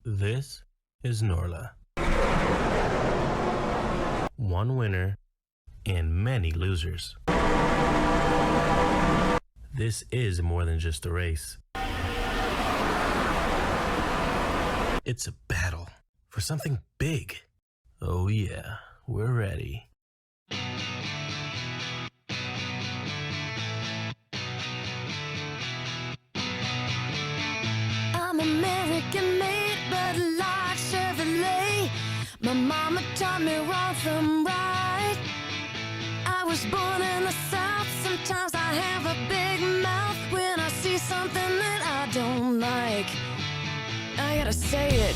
This is NORLA. One winner and many losers. This is more than just a race. It's a battle for something big. Oh yeah, we're ready. I'm American made, but like Chevrolet. My mama taught me wrong from right. I was born in the South. Sometimes I have a big mouth when I see something that I don't like. I gotta say it.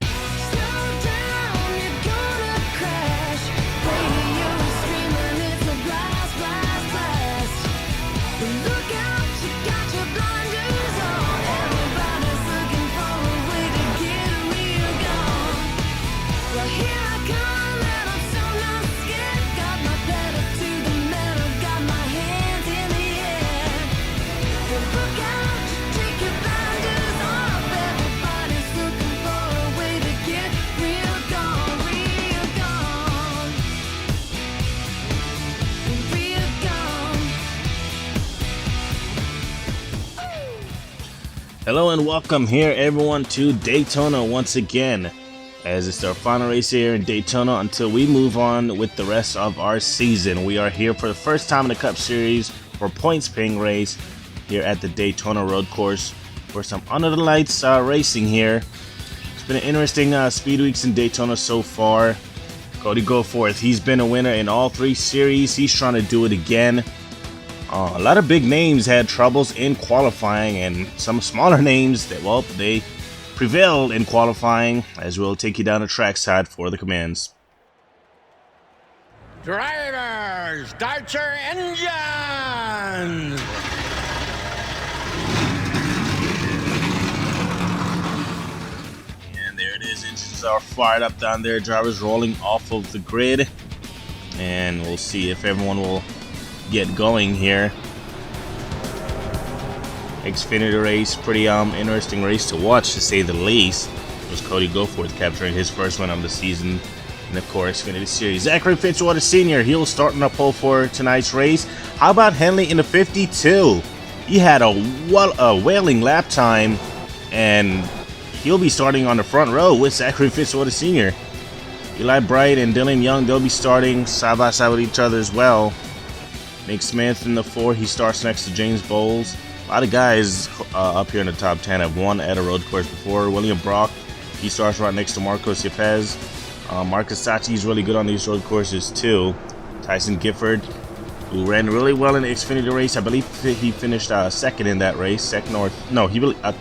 Slow down, you're gonna crash. Radio screaming, it's a blast, blast, blast. But look out, you got your blinders on. Everybody's looking for a way to get real gone. Well, here I come, and I'm so not scared. Got my pedal to the metal, got my hands in the air. Well, look out, take your blinders off. Everybody's looking for a way to get real gone, real gone, real gone. Hello and welcome here everyone to Daytona once again, as it's our final race here in Daytona until we move on with the rest of our season. We are here for the first time in the Cup Series for points paying race here at the Daytona Road Course for some under the lights racing here. It's been an interesting speed weeks in Daytona so far. Cody Goforth, he's been a winner in all three series. He's trying to do it again. A lot of big names had troubles in qualifying, and some smaller names that, well, they prevailed in qualifying, as we'll take you down the trackside for the commands. Drivers, start your engines! And there it is, engines are fired up down there, drivers rolling off of the grid, and we'll see if everyone will get going here. Xfinity race, pretty interesting race to watch, to say the least. It was Cody Goforth capturing his first win of the season in the core Xfinity Series. Zachary Fitzwater Sr., he'll start on the pole for tonight's race. How about Henley in the 52? He had a whaling lap time, and he'll be starting on the front row with Zachary Fitzwater Sr. Eli Bright and Dylan Young, they'll be starting side by side with each other as well. Nick Smith in the 4, he starts next to James Bowles. A lot of guys up here in the top 10 have won at a road course before. William Brock, he starts right next to Marcos Yepes. Marcus Sachi is really good on these road courses too. Tyson Gifford, who ran really well in the Xfinity race. I believe he finished second in that race. I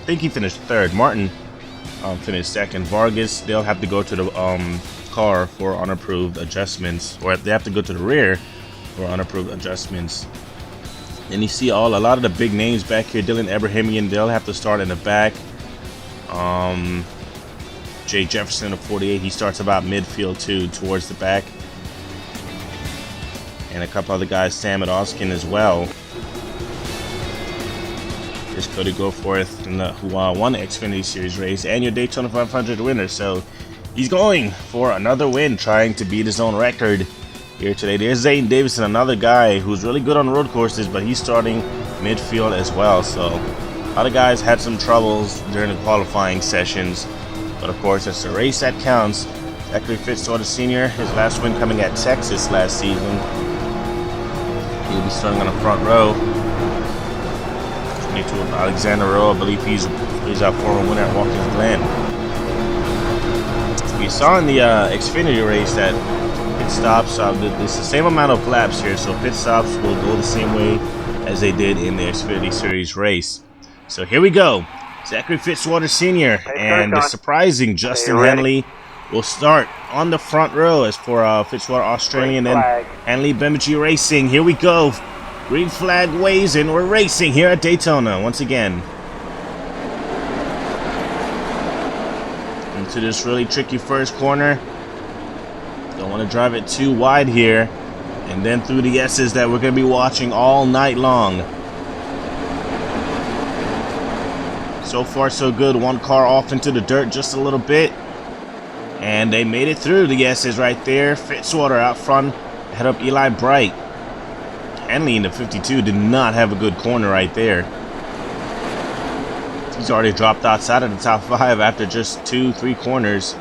think he finished third. Martin finished second. Vargas, they'll have to go to the car for unapproved adjustments, or they have to go to the rear for unapproved adjustments. And you see a lot of the big names back here. Dylan Abrahamian, they'll have to start in the back. Jay Jefferson of 48, he starts about midfield too, towards the back. And a couple other guys, Sam Oskin as well. There's Cody Goforth, who won the Xfinity Series race and your Daytona 500 winner. So he's going for another win, trying to beat his own record here today. There's Zayden Davidson, another guy who's really good on road courses, but he's starting midfield as well. So a lot of guys had some troubles during the qualifying sessions, but of course it's a race that counts. Zachary Fitzwater Sr., his last win coming at Texas last season. He'll be starting on the front row. 22 of Alexander Rowe, I believe he's our former winner at Watkins Glen. We saw in the Xfinity race that pit stops, it's the same amount of laps here, so pit stops will go the same way as they did in the Xfinity Series race. So here we go. Zachary Fitzwater Sr. and the surprising Justin Henley will start on the front row as for Fitzwater Australian and Henley Bemidji Racing. Here we go. Green flag waves and we're racing here at Daytona once again. Into this really tricky first corner. Don't want to drive it too wide here. And then through the S's that we're going to be watching all night long. So far, so good. One car off into the dirt just a little bit. And they made it through the S's right there. Fitzwater out front. Head up Eli Bright. Henley in the 52 did not have a good corner right there. He's already dropped outside of the top 5 after just 2-3 corners.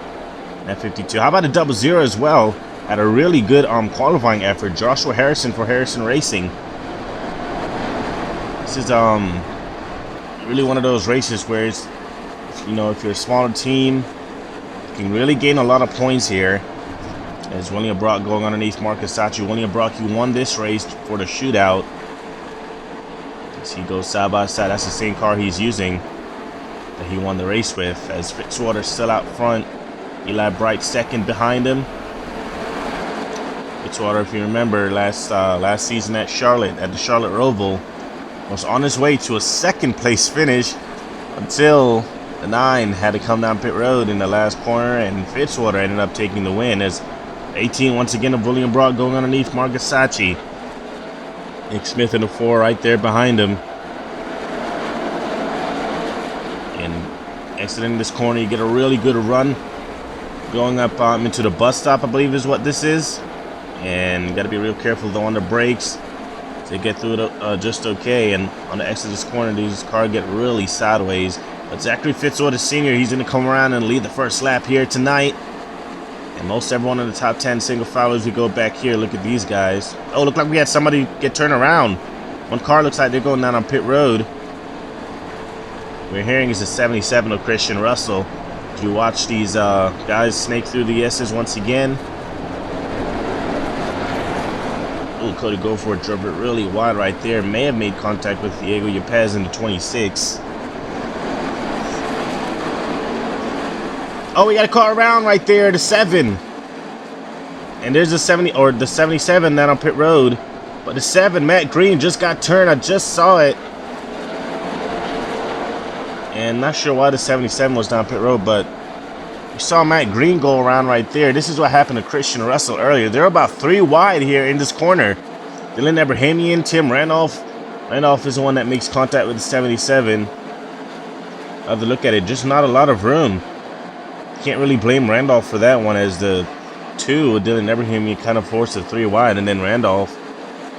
At 52. How about a 00 as well? Had a really good qualifying effort. Joshua Harrison for Harrison Racing. This is really one of those races where it's, you know, if you're a smaller team, you can really gain a lot of points here. As William Brock going underneath Marcus Sachi. William Brock, he won this race for the shootout. As he goes side by side, that's the same car he's using that he won the race with. As Fitzwater still out front, Eli Bright second behind him. Fitzwater, if you remember, last season at Charlotte, at the Charlotte Roval, was on his way to a second place finish until the 9 had to come down pit road in the last corner, and Fitzwater ended up taking the win. As 18 once again of William Brock going underneath Marcus Sachi. Nick Smith in the 4 right there behind him. And exiting this corner, you get a really good run. Going up into the bus stop, I believe is what this is. And you got to be real careful though on the brakes to get through it just okay. And on the exit of this corner, these cars get really sideways. But Zachary Fitzwater Sr., he's going to come around and lead the first lap here tonight. And most everyone in the top 10 single filers, we go back here. Look at these guys. Oh, look like we had somebody get turned around. One car looks like they're going down on pit road. We're hearing is a 77 of Christian Russell. As you watch these guys snake through the S's once again. Oh, Cody Goforth drove it really wide right there. May have made contact with Diego Yepez in the 26. Oh, we got a car around right there, the 7. And there's the 70 or the 77 down on pit road. But the 7, Matt Green, just got turned. I just saw it. And not sure why the 77 was down pit road, but you saw Matt Green go around right there. This is what happened to Christian Russell earlier. They're about 3 wide here in this corner. Dylan Abrahamian, Tim Randolph. Randolph is the one that makes contact with the 77. I have to look at it, just not a lot of room. Can't really blame Randolph for that one, as the 2 with Dylan Abrahamian kind of forced the 3 wide, and then Randolph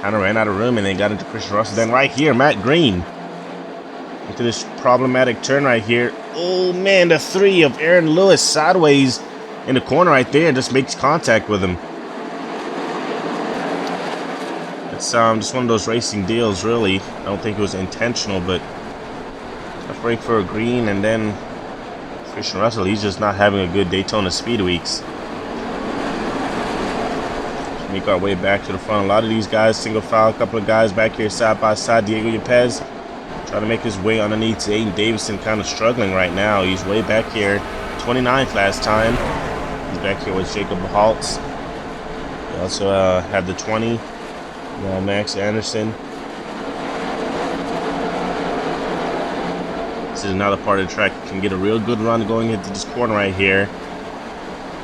kind of ran out of room and then got into Christian Russell. Then right here, Matt Green into this problematic turn right here. Oh man, the 3 of Aaron Lewis sideways in the corner right there, just makes contact with him. It's just one of those racing deals, really. I don't think it was intentional, but a break for a green, and then Christian Russell, he's just not having a good Daytona Speed Weeks. Make our way back to the front. A lot of these guys single file, a couple of guys back here side by side. Diego Yepez trying to make his way underneath Aiden Davison, kind of struggling right now. He's way back here, 29th last time. He's back here with Jacob Haltz. We also have the 20, Max Anderson. This is another part of the track. You can get a real good run going into this corner right here.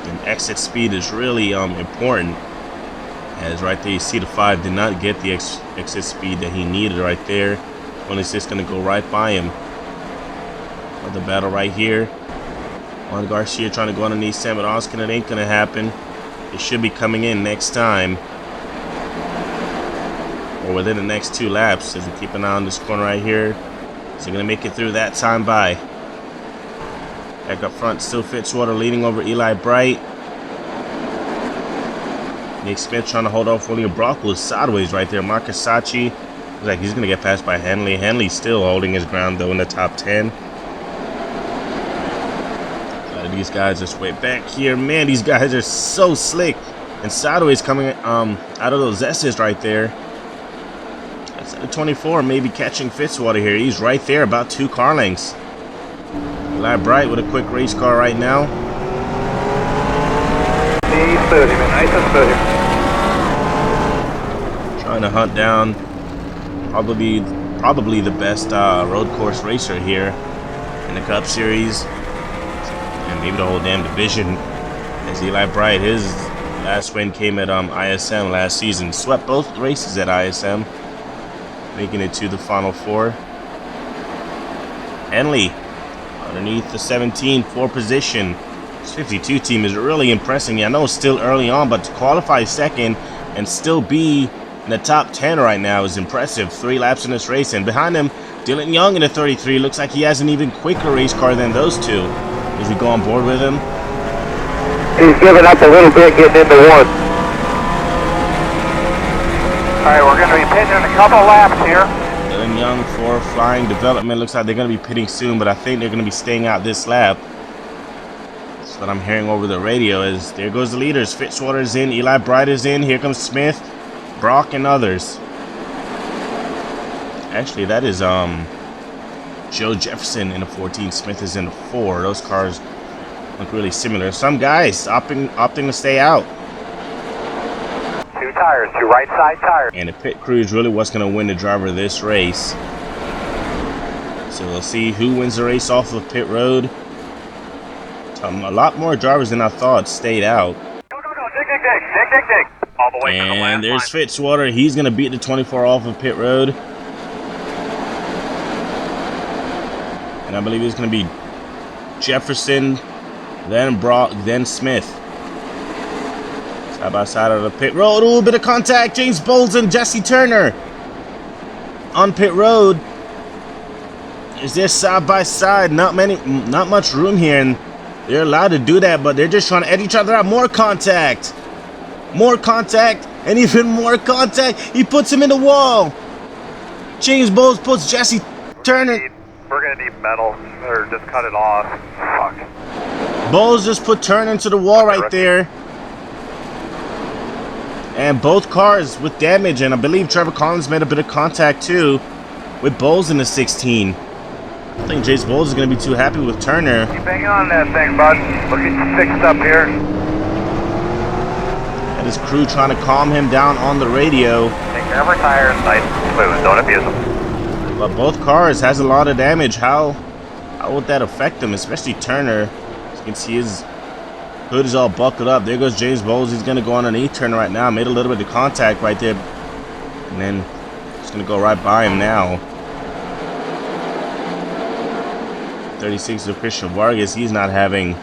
And exit speed is really important. As right there, you see the 5 did not get the exit speed that he needed right there. 26 going to go right by him. Another battle right here. Juan Garcia trying to go underneath Sam Oskin. It ain't going to happen. It should be coming in next time, or within the next 2 laps. As we keep an eye on this corner right here. Is he going to make it through that time by? Back up front, still Fitzwater leading over Eli Bright. Nick Smith trying to hold off William Brock was sideways right there. Marcus Sachi looks like he's going to get passed by Hanley. Hanley's still holding his ground though in the top 10. A lot of these guys just way back here. Man, these guys are so slick and sideways coming out of those S's right there. That's at 24, maybe catching Fitzwater here. He's right there, about 2 car lengths. Eli Bright with a quick race car right now. 30, man. Nice and 30. Trying to hunt down probably the best road course racer here in the Cup Series, and maybe the whole damn division. As Eli Bright, his last win came at ISM last season. Swept both races at ISM, making it to the Final 4. Henley underneath the 17 for position. This 52 team is really impressing me. I know it's still early on, but to qualify second and still be in the top 10 right now is impressive. 3 laps in this race, and behind him, Dylan Young in the 33. Looks like he has an even quicker race car than those two. As we go on board with him. He's giving up a little bit getting into 1. Alright, we're going to be pitting in a couple laps here. Dylan Young for Flying Development. Looks like they're going to be pitting soon, but I think they're going to be staying out this lap. That's what I'm hearing over the radio. As there goes the leaders. Fitzwater's in, Eli Bright is in. Here comes Smith, Brock, and others. Actually, that is Joe Jefferson in a 14. Smith is in a 4. Those cars look really similar. Some guys opting to stay out. 2 tires, 2 right side tires. And the pit crew is really what's going to win the driver of this race. So we'll see who wins the race off of pit road. A lot more drivers than I thought stayed out. Go, dig. All the way to the last And there's line. Fitzwater. He's going to beat the 24 off of pit road. And I believe it's going to be Jefferson, then Brock, then Smith. Side by side of the pit road. A little bit of contact. James Bowles and Jesse Turner on pit road. Is there side by side? Not much room here, and they're allowed to do that, but they're just trying to edge each other out. More contact, and even more contact. He puts him in the wall. James Bowles puts Jesse Turner. We're going to need metal, or just cut it off. Fuck. Bowles just put Turner into the wall right there. And both cars with damage, and I believe Trevor Collins made a bit of contact too with Bowles in the 16. I don't think Jace Bowles is going to be too happy with Turner. Keep hanging on that thing, bud. We'll get you fixed up here. And his crew trying to calm him down on the radio. Make every tire nice and smooth. Don't abuse them. But both cars has a lot of damage. How would that affect them, especially Turner? As you can see, his hood is all buckled up. There goes James Bowles. He's going to go underneath Turner right now. Made a little bit of contact right there. And then he's going to go right by him now. 36 of Christian Vargas. He's not having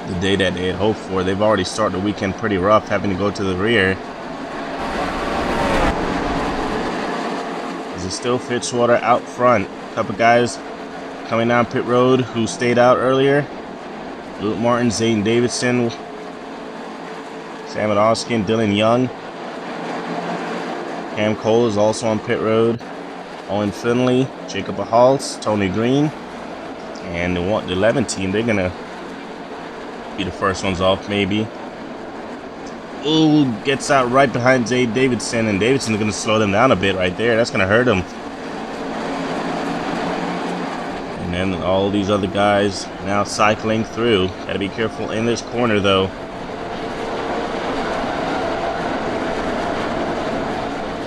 the day that they had hoped for. They've already started the weekend pretty rough, having to go to the rear. Is it still Fitzwater out front? A couple guys coming down pit road who stayed out earlier. Luke Martin, Zane Davidson, Sam Oskin, Dylan Young. Cam Cole is also on pit road. Owen Finley, Jacob Ahals, Tony Green. And the 11 team, they're going to be the first ones off, maybe. Ooh, gets out right behind Zane Davidson, and Davidson's going to slow them down a bit right there. That's going to hurt him. And then all these other guys now cycling through. Got to be careful in this corner, though.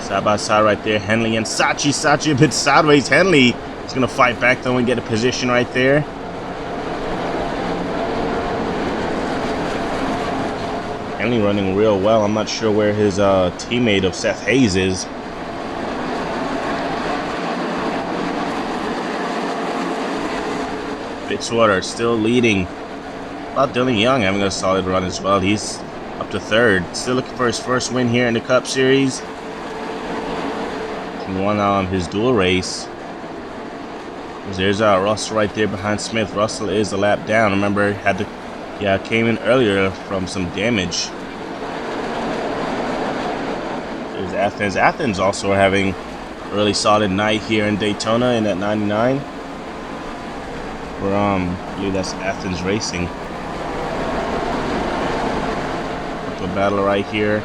Side by side right there, Henley and Sachi. Sachi a bit sideways. Henley is going to fight back, though, and get a position right there. Henley running real well. I'm not sure where his teammate of Seth Hayes is. Fitzwater still leading. About Dylan Young having a solid run as well. He's up to third. Still looking for his first win here in the Cup Series. He won his dual race. There's Russell right there behind Smith. Russell is a lap down. Remember, came in earlier from some damage. There's Athens. Athens also having a really solid night here in Daytona in that 99. I believe that's Athens Racing. Up a battle right here.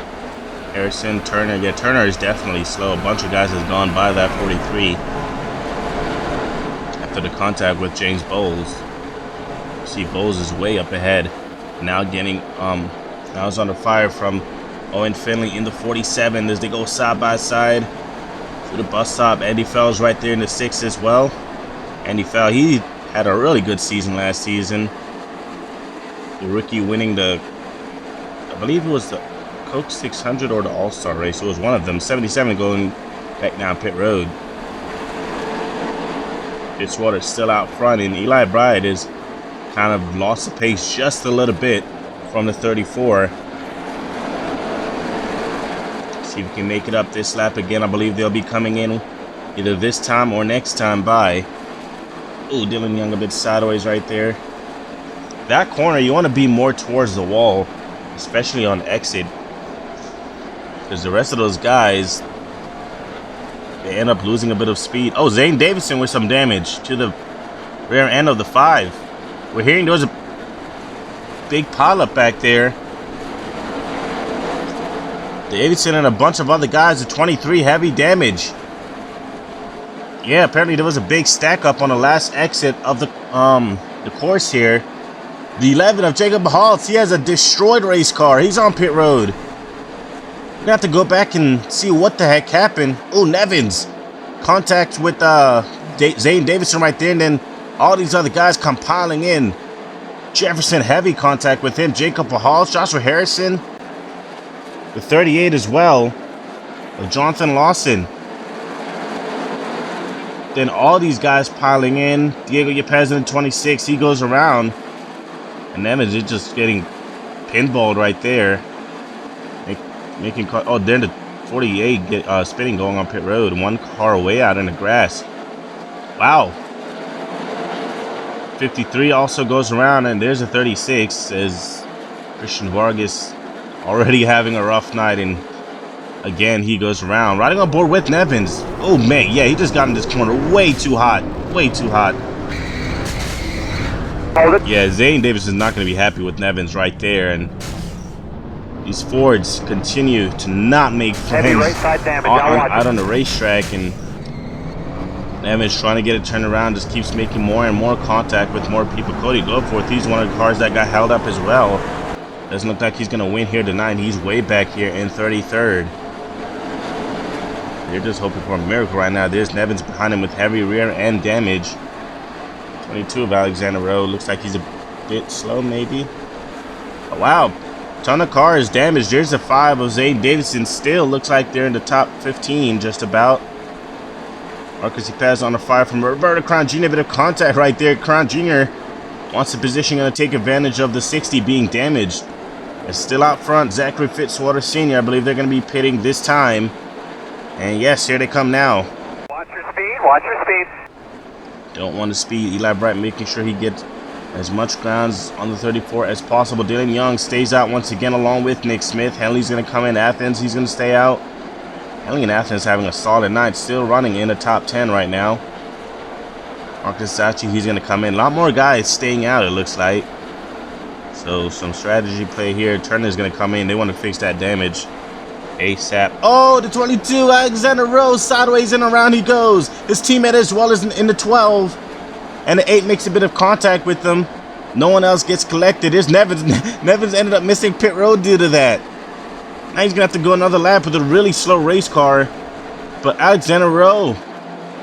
Harrison, Turner. Yeah, Turner is definitely slow. A bunch of guys has gone by that 43 after the contact with James Bowles. See, Bowles is way up ahead. Now getting now it's under fire from Owen Finley in the 47 as they go side by side to the bus stop. Andy Fell's right there in the 6 as well. Andy Fell, he had a really good season last season. The rookie winning the, I believe it was the Coke 600 or the All-Star race. It was one of them. 77 going back down pit road. Fitzwater's still out front, and Eli Bride is kind of lost the pace just a little bit from the 34. See if we can make it up this lap again. I believe they'll be coming in either this time or next time by. Ooh, Dylan Young a bit sideways right there. That corner, you want to be more towards the wall, especially on exit, because the rest of those guys, they end up losing a bit of speed. Oh, Zane Davidson with some damage to the rear end of the 5. We're hearing there was a big pileup back there. Davidson and a bunch of other guys at 23 heavy damage. Yeah, apparently there was a big stack up on the last exit of the course here. The 11 of Jacob Haltz, he has a destroyed race car. He's on pit road. We're gonna have to go back and see what the heck happened. Oh, Nevins. Contact with Zane Davidson right there, and then all these other guys compiling in. Jefferson, heavy contact with him. Jacob Haltz, Joshua Harrison. The 38 as well of Jonathan Lawson. Then all these guys piling in. Diego Yepez in 26, he goes around. And Evans is just getting pinballed right there. Oh, then the 48 spinning going on pit road. One car way out in the grass. Wow. 53 also goes around, and there's a 36 as Christian Vargas already having a rough night, and again he goes around, riding on board with Nevins. Oh man, yeah, he just got in this corner way too hot, way too hot. Yeah, Zane Davis is not going to be happy with Nevins right there, and these Fords continue to not make friends out on the racetrack, and Nevins trying to get it turned around, just keeps making more and more contact with more people. Cody Goforth, he's one of the cars that got held up as well. Doesn't look like he's going to win here tonight. He's way back here in 33rd. They're just hoping for a miracle right now. There's Nevins behind him with heavy rear end damage. 22 of Alexander Road. Looks like he's a bit slow, maybe. Oh, wow. Ton of cars damaged. There's the 5 of Zane Davidson. Still looks like they're in the top 15 just about. Marcus Yepez on the 5 from Roberto Crown Jr. A bit of contact right there. Crown Jr. wants the position, going to take advantage of the 60 being damaged. It's still out front. Zachary Fitzwater Sr. I believe they're going to be pitting this time. And yes, here they come now. Watch your speed, watch your speed. Don't want to speed. Eli Bright making sure he gets as much grounds on the 34 as possible. Dylan Young stays out once again along with Nick Smith. Henley's going to come in. Athens, he's going to stay out. Henley and Athens having a solid night. Still running in the top 10 right now. Marcus Sachi, he's going to come in. A lot more guys staying out, it looks like. So some strategy play here. Turner's going to come in. They want to fix that damage ASAP. Oh, the 22, Alexander Rose, sideways and around he goes. His teammate as well as in the 12. And the 8 makes a bit of contact with them. No one else gets collected. There's Nevins. Nevins ended up missing pit road due to that. Now he's going to have to go another lap with a really slow race car. But Alexander Rowe.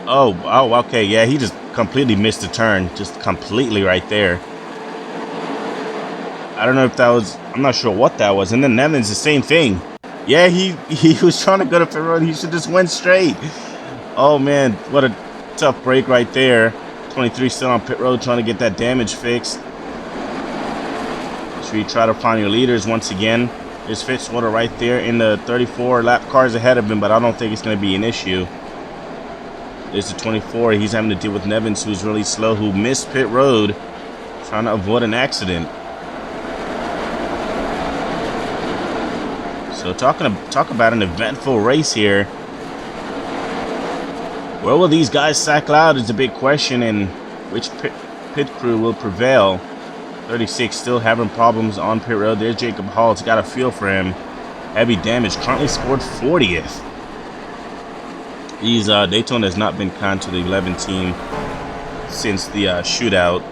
Oh, okay. Yeah, he just completely missed the turn. Just completely right there. I don't know if that was, I'm not sure what that was. And then Nevins, the same thing. Yeah, he was trying to go to pit road. He should just went straight. Oh, man, what a tough break right there. 23 still on pit road trying to get that damage fixed. So you try to find your leaders once again. There's Fitzwater right there in the 34 lap cars ahead of him, but I don't think it's going to be an issue. There's the 24. He's having to deal with Nevins, who's really slow, who missed pit road, trying to avoid an accident. So talk about an eventful race here. Where will these guys cycle out is a big question, and which pit crew will prevail. 36 still having problems on pit road. There's Jacob Hall. It's got a feel for him. Heavy damage. Currently scored 40th. Daytona has not been kind to the 11 team since the shootout.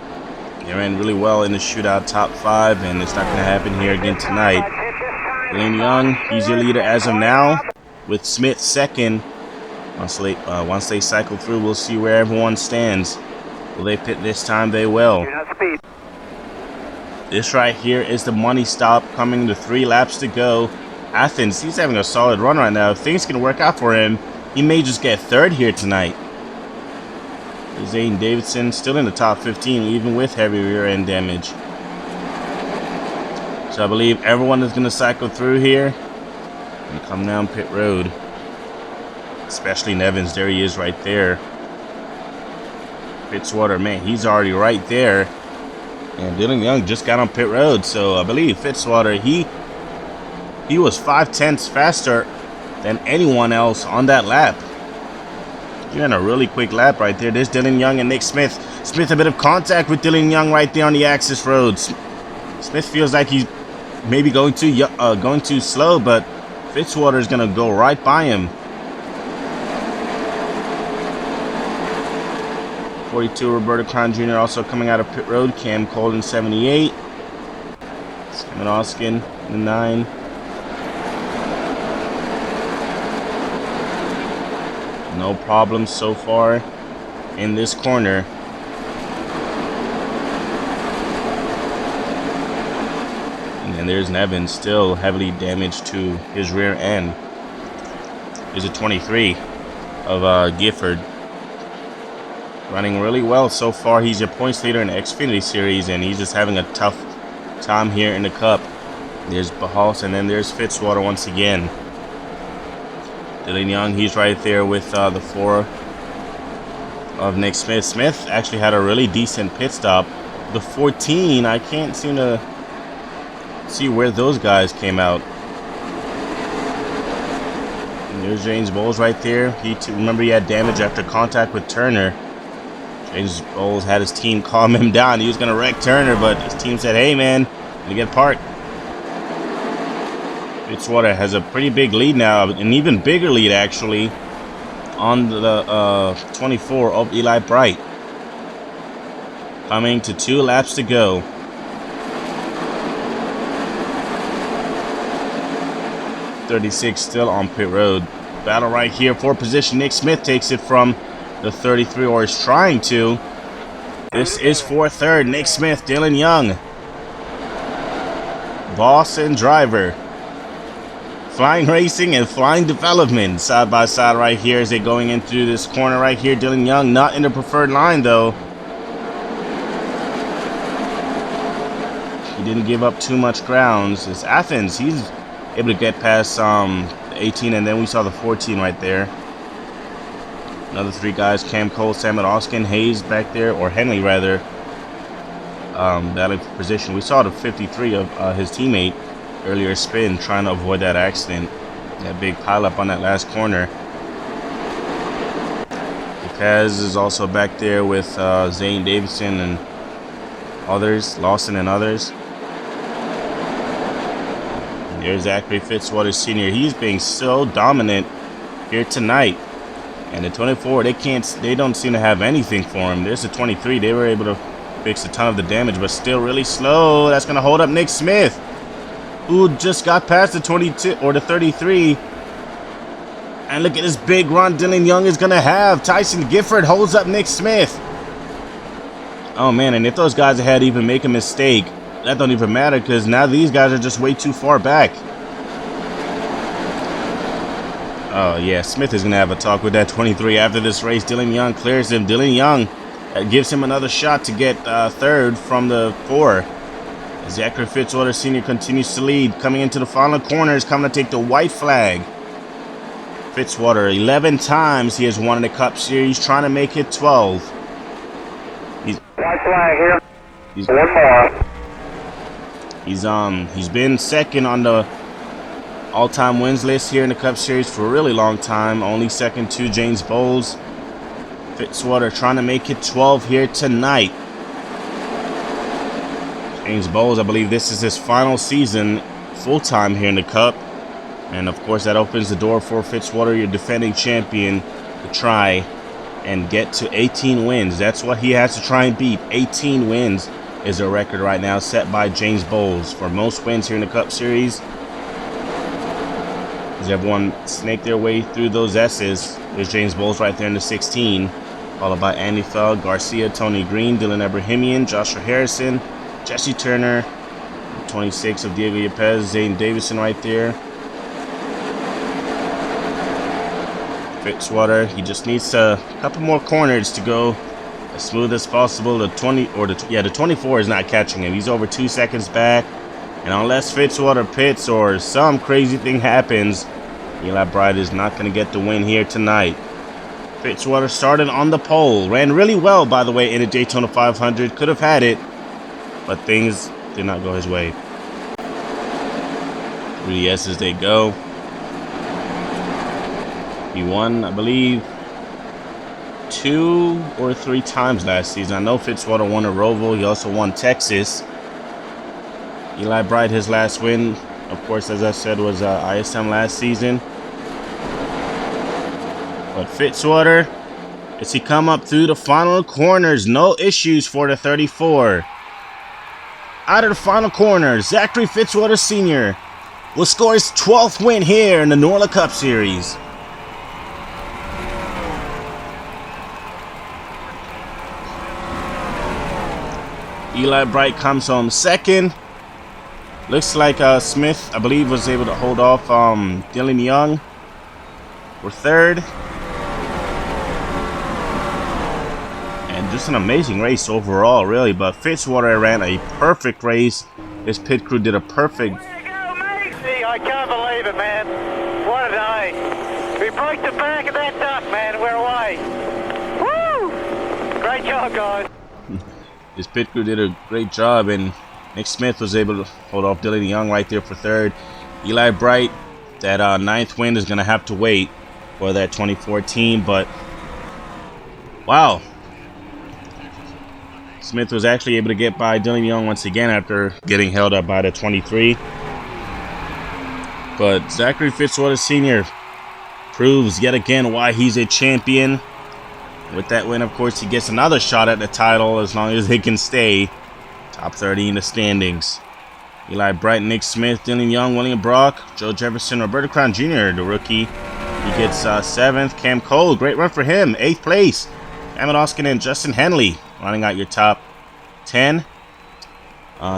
They ran really well in the shootout, top 5, and it's not going to happen here again tonight. Lane Young, he's your leader as of now, with Smith second. Once they cycle through, we'll see where everyone stands. Will they pit this time? They will. This right here is the money stop, coming to 3 laps to go. Athens, he's having a solid run right now. If things can work out for him, he may just get 3rd here tonight. Zane Davidson still in the top 15, even with heavy rear end damage. So I believe everyone is going to cycle through here and come down pit road. Especially Nevins, there he is right there. Fitzwater, man, he's already right there. And Dylan Young just got on pit road, so I believe Fitzwater, he was 5/10 faster than anyone else on that lap. He ran a really quick lap right there. There's Dylan Young and Nick Smith. Smith a bit of contact with Dylan Young right there on the access roads. Smith feels like he's maybe going too slow, but Fitzwater is going to go right by him. 42 Roberto Crown Jr. also coming out of pit road. Cam Cole in 78. Simon Oskin in 9. No problems so far in this corner. And then there's Nevin, still heavily damaged to his rear end. There's a 23 of Gifford. Running really well so far. He's your points leader in the Xfinity Series, and he's just having a tough time here in the Cup. There's Bahals, and then there's Fitzwater once again. Dylan Young, he's right there with the 4 of Nick Smith. Smith actually had a really decent pit stop. The 14, I can't seem to see where those guys came out. And there's James Bowles right there. Remember, he had damage after contact with Turner. James Bowles had his team calm him down. He was going to wreck Turner, but his team said, hey, man, you get parked. Fitzwater has a pretty big lead now, an even bigger lead, actually, on the 24 of Eli Bright. Coming to 2 laps to go. .36 still on pit road. Battle right here for position. Nick Smith takes it from the 33, or is trying to. This is for third. Nick Smith, Dylan Young. Boss and driver. Flying Racing and Flying Development side by side right here as they're going into this corner right here. Dylan Young not in the preferred line though. He didn't give up too much grounds. It's Athens. He's able to get past 18, and then we saw the 14 right there. Another 3 guys, Cam Cole, Samuel Oskin, Hayes back there, or Henley rather, battling for position. We saw the 53 of his teammate earlier spin, trying to avoid that accident. That big pileup on that last corner. Kaz is also back there with Zane Davidson and others, Lawson and others. And there's Zachary Fitzwater Sr. He's being so dominant here tonight. And the 24, they don't seem to have anything for him. There's the 23. They were able to fix a ton of the damage, but still really slow. That's going to hold up Nick Smith, who just got past the 22 or the 33. And look at this big run Dylan Young is going to have. Tyson Gifford holds up Nick Smith. Oh, man, and if those guys ahead even make a mistake, that don't even matter, because now these guys are just way too far back. Oh, yeah, Smith is going to have a talk with that 23 after this race. Dylan Young clears him. Dylan Young gives him another shot to get third from the 4. Zachary Fitzwater Sr. continues to lead. Coming into the final corners, coming to take the white flag. Fitzwater, 11 times he has won in the Cup Series, trying to make it 12. White flag here. One more. He's been second on the all-time wins list here in the Cup Series for a really long time. Only second to James Bowles. Fitzwater trying to make it 12 here tonight. James Bowles, I believe this is his final season full-time here in the Cup. And of course that opens the door for Fitzwater, your defending champion, to try and get to 18 wins. That's what he has to try and beat. 18 wins is a record right now set by James Bowles for most wins here in the Cup Series. As everyone snaked their way through those S's, there's James Bowles right there in the 16, followed by Andy Feld, Garcia, Tony Green, Dylan Abrahamian, Joshua Harrison, Jesse Turner, 26 of Diego Yepes, Zane Davidson right there. Fitzwater, he just needs a couple more corners to go as smooth as possible. The 24 is not catching him. He's over 2 seconds back. And unless Fitzwater pits or some crazy thing happens, Eli Bright is not going to get the win here tonight. Fitzwater started on the pole. Ran really well, by the way, in the Daytona 500. Could have had it, but things did not go his way. 3 S's they go. He won, I believe, 2 or 3 times last season. I know Fitzwater won at Roval. He also won Texas. Eli Bright, his last win, of course, as I said, was ISM last season. But Fitzwater, as he come up through the final corners, no issues for the 34. Out of the final corner, Zachary Fitzwater Sr. will score his 12th win here in the NORLA Cup Series. Eli Bright comes home second. Looks like Smith, I believe, was able to hold off Dylan Young for third. And just an amazing race overall, really. But Fitzwater ran a perfect race. His pit crew did a perfect. I can't believe it, man. What a day. We broke the back of that duck, man. We're away. Woo! Great job, guys. His pit crew did a great job, and Nick Smith was able to hold off Dylan Young right there for third. Eli Bright, that 9th win is going to have to wait for that 2014, but wow. Smith was actually able to get by Dylan Young once again after getting held up by the 23. But Zachary Fitzwater Sr. proves yet again why he's a champion. With that win, of course, he gets another shot at the title as long as they can stay top 30 in the standings. Eli Bright, Nick Smith, Dylan Young, William Brock, Joe Jefferson, Roberto Crown Jr., the rookie. He gets 7th. Cam Cole, great run for him. 8th place. Emmett Oskin and Justin Henley running out your top 10.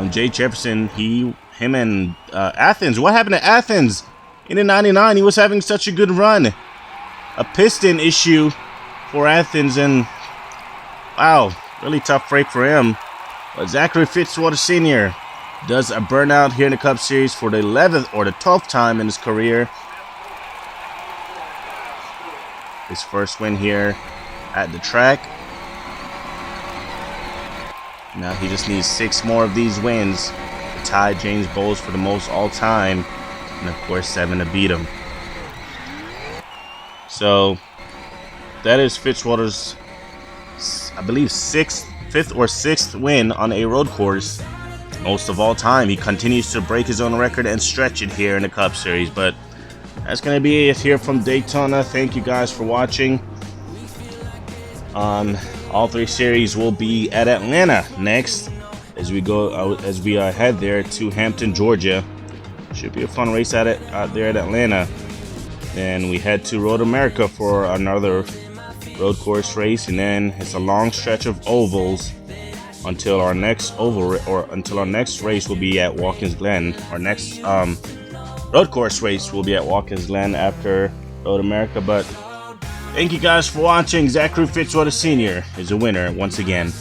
Jay Jefferson, him and Athens. What happened to Athens in the 99? He was having such a good run. A piston issue for Athens, and wow, really tough break for him. But Zachary Fitzwater Sr. does a burnout here in the Cup Series for the 11th or the 12th time in his career. His first win here at the track. Now he just needs 6 more of these wins to tie James Bowles for the most all-time, and of course 7 to beat him. So that is Fitzwater's, I believe, 5th or 6th win on a road course, most of all time. He continues to break his own record and stretch it here in the Cup Series. But that's going to be it here from Daytona. Thank you guys for watching. All 3 series will be at Atlanta next as we head there to Hampton, Georgia. Should be a fun race out there at Atlanta. Then we head to Road America for another road course race, and then it's a long stretch of ovals until our next race will be at Watkins Glen. Our next road course race will be at Watkins Glen after Road America. But thank you guys for watching. Zachary Fitzwater Sr. is a winner once again.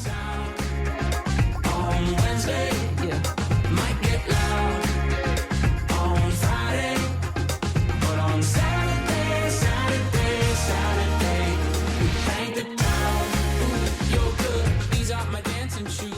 Shoes.